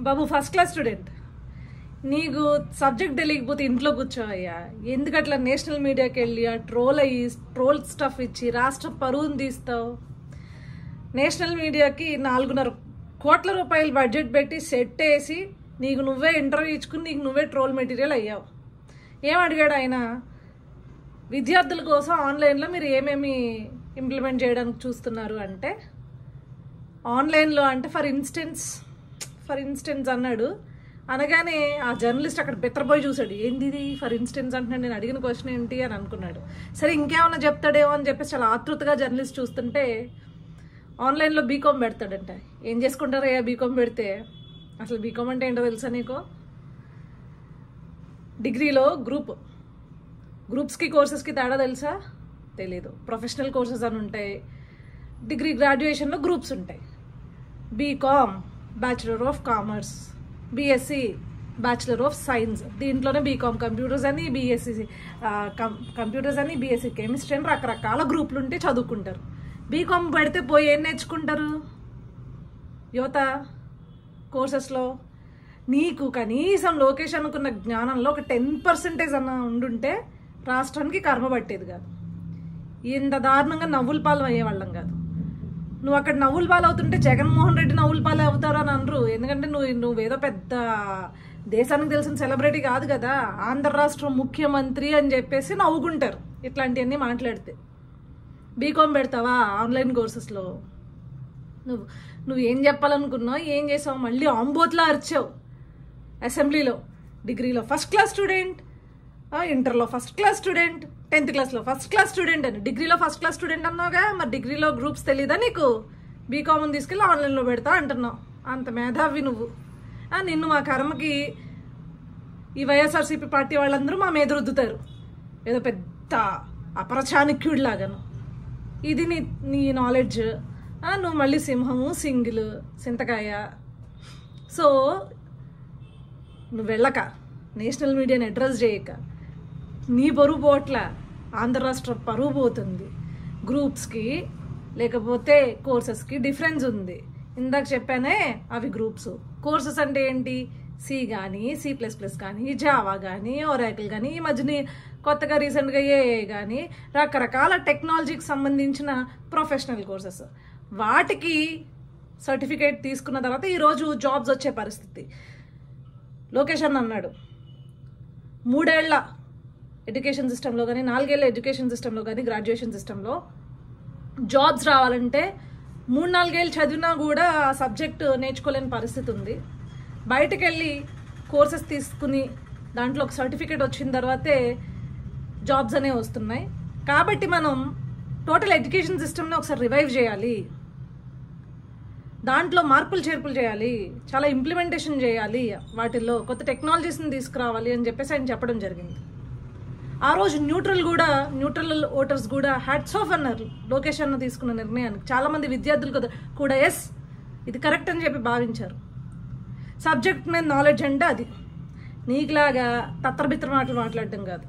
బాబు first class student, నీకు subject తెలియకపోతే ఇంట్లో కూర్చోవయ్యా. ఎందుకట్లా నేషనల్ మీడియాకి వెళ్ళి ఆ ట్రోల్ స్టఫ్ ఇచ్చి రాష్ట్ర పరువుని తీస్తావు? నేషనల్ మీడియాకి 4.5 కోట్ల రూపాయలు బడ్జెట్ పెట్టి సెట్ వేసి నీకు నువ్వే ఇంటర్వ్యూ ఇచ్చుకుని నీకు నువ్వే ట్రోల్ మెటీరియల్ అయ్యావు. ఏమడిగాడు ఆయన? విద్యార్థుల కోసం ఆన్లైన్లో మీరు ఏమేమి ఇంప్లిమెంట్ చేయడానికి చూస్తున్నారు అంటే, ఆన్లైన్లో అంటే ఫర్ ఇన్స్టెన్స్ అన్నాడు. అనగానే ఆ జర్నలిస్ట్ అక్కడ బెత్తరపోయి చూశాడు. ఏంది ఇది ఫర్ ఇన్స్టెన్స్ అంటున్నాడు, నేను అడిగిన క్వశ్చన్ ఏంటి అని అనుకున్నాడు. సరే ఇంకేమన్నా చెప్తాడేమో అని చెప్పేసి చాలా ఆతృతగా జర్నలిస్ట్ చూస్తుంటే ఆన్లైన్లో బీకామ్ పెడతాడంట. ఏం చేసుకుంటారయ్యా బీకామ్ పెడితే? అసలు బీకామ్ అంటే ఏంటో తెలుసా నీకు? డిగ్రీలో గ్రూప్స్కి కోర్సెస్కి తేడా తెలుసా? తెలీదు. ప్రొఫెషనల్ కోర్సెస్ అని ఉంటాయి, డిగ్రీ గ్రాడ్యుయేషన్లో గ్రూప్స్ ఉంటాయి. BCom bachelor of commerce, BSc bachelor of science, దీంట్లోనే బీకామ్ కంప్యూటర్స్ అని, బీఎస్సీ కంప్యూటర్స్ అని, బీఎస్సీ కెమిస్ట్రీ అని రకరకాల గ్రూపులు ఉంటే చదువుకుంటారు. బీకామ్ పెడితే పోయి ఏం నేర్చుకుంటారు యువత కోర్సెస్లో? నీకు కనీసం లోకేష్ అనుకున్న జ్ఞానంలో ఒక 10% అన్న ఉండుంటే రాష్ట్రానికి కర్మ పట్టేది కాదు. ఇంత దారుణంగా నవ్వుల పాలు అయ్యేవాళ్ళం కాదు. నువ్వు అక్కడ నవ్వుల పాలు అవుతుంటే జగన్మోహన్ రెడ్డి నవ్వుల పాలు అవుతారు అని అనరు. ఎందుకంటే నువ్వేదో పెద్ద దేశానికి తెలిసిన సెలబ్రిటీ కాదు కదా. ఆంధ్ర రాష్ట్ర ముఖ్యమంత్రి అని చెప్పేసి నవ్వుకుంటారు ఇట్లాంటివన్నీ మాట్లాడితే. బీకామ్ పెడతావా ఆన్లైన్ కోర్సెస్లో? నువ్వు ఏం చెప్పాలనుకున్నావు, ఏం చేసావు? మళ్ళీ ఆంబోత్లా అరిచావు అసెంబ్లీలో. డిగ్రీలో ఫస్ట్ క్లాస్ స్టూడెంట్, ఇంటర్లో ఫస్ట్ క్లాస్ స్టూడెంట్, 10th క్లాస్లో ఫస్ట్ క్లాస్ స్టూడెంట్ అని. డిగ్రీలో ఫస్ట్ క్లాస్ స్టూడెంట్ అన్నావుగా, మరి డిగ్రీలో గ్రూప్స్ తెలీదా నీకు? బీకామ్ని తీసుకెళ్ళి ఆన్లైన్లో పెడతా అంటున్నావు. అంత మేధావి నువ్వు. నిన్ను మా కర్మకి ఈ వైఎస్ఆర్సీపీ పార్టీ వాళ్ళందరూ మా మీద రుద్దుతారు ఏదో పెద్ద అపరచాణిక్యుడిలాగాను. ఇది నీ నాలెడ్జ్. నువ్వు మళ్ళీ సింహము, సింగిల్, సింతకాయ. సో నువ్వు వెళ్ళక, నేషనల్ మీడియాని అడ్రస్ చేయక, నీ పరువు పోట్ల ఆంధ్ర రాష్ట్ర పరువు పోతుంది. గ్రూప్స్కి లేకపోతే కోర్సెస్కి డిఫరెన్స్ ఉంది. ఇందాక చెప్పానే అవి గ్రూప్స్. కోర్సెస్ అంటే ఏంటి? సి కానీ, C++ కానీ, జావా కానీ, ఒరాకిల్ కానీ, ఈ మధ్యని కొత్తగా రీసెంట్గా ఏఐ కానీ, రకరకాల టెక్నాలజీకి సంబంధించిన ప్రొఫెషనల్ కోర్సెస్. వాటికి సర్టిఫికేట్ తీసుకున్న తర్వాత ఈరోజు జాబ్స్ వచ్చే పరిస్థితి. లోకేష్ అన్న అన్నాడు 3 ఏళ్ల ఎడ్యుకేషన్ సిస్టంలో కానీ, 4 ఏళ్ల ఎడ్యుకేషన్ సిస్టంలో కానీ, గ్రాడ్యుయేషన్ సిస్టంలో జాబ్స్ రావాలంటే 3-4 ఏళ్ళు చదివినా కూడా ఆ సబ్జెక్ట్ నేర్చుకోలేని పరిస్థితి ఉంది. బయటకు వెళ్ళి కోర్సెస్ తీసుకుని దాంట్లో ఒక సర్టిఫికేట్ వచ్చిన తర్వాతే జాబ్స్ అనేవి వస్తున్నాయి. కాబట్టి మనం టోటల్ ఎడ్యుకేషన్ సిస్టమ్ని ఒకసారి రివైవ్ చేయాలి, దాంట్లో మార్పులు చేర్పులు చేయాలి, చాలా ఇంప్లిమెంటేషన్ చేయాలి, వాటిల్లో కొత్త టెక్నాలజీస్ని తీసుకురావాలి అని చెప్పేసి ఆయన చెప్పడం జరిగింది. ఆ రోజు న్యూట్రల్ ఓటర్స్ కూడా హ్యాట్స్ ఆఫ్ అన్నారు లోకేష్ అన్న తీసుకున్న నిర్ణయానికి. చాలామంది విద్యార్థులు కూడా ఎస్ ఇది కరెక్ట్ అని చెప్పి భావించారు. సబ్జెక్ట్ మీద నాలెడ్జ్ అంటే అది నీకులాగా తత్తరబిత్తర మాటలు మాట్లాడటం కాదు.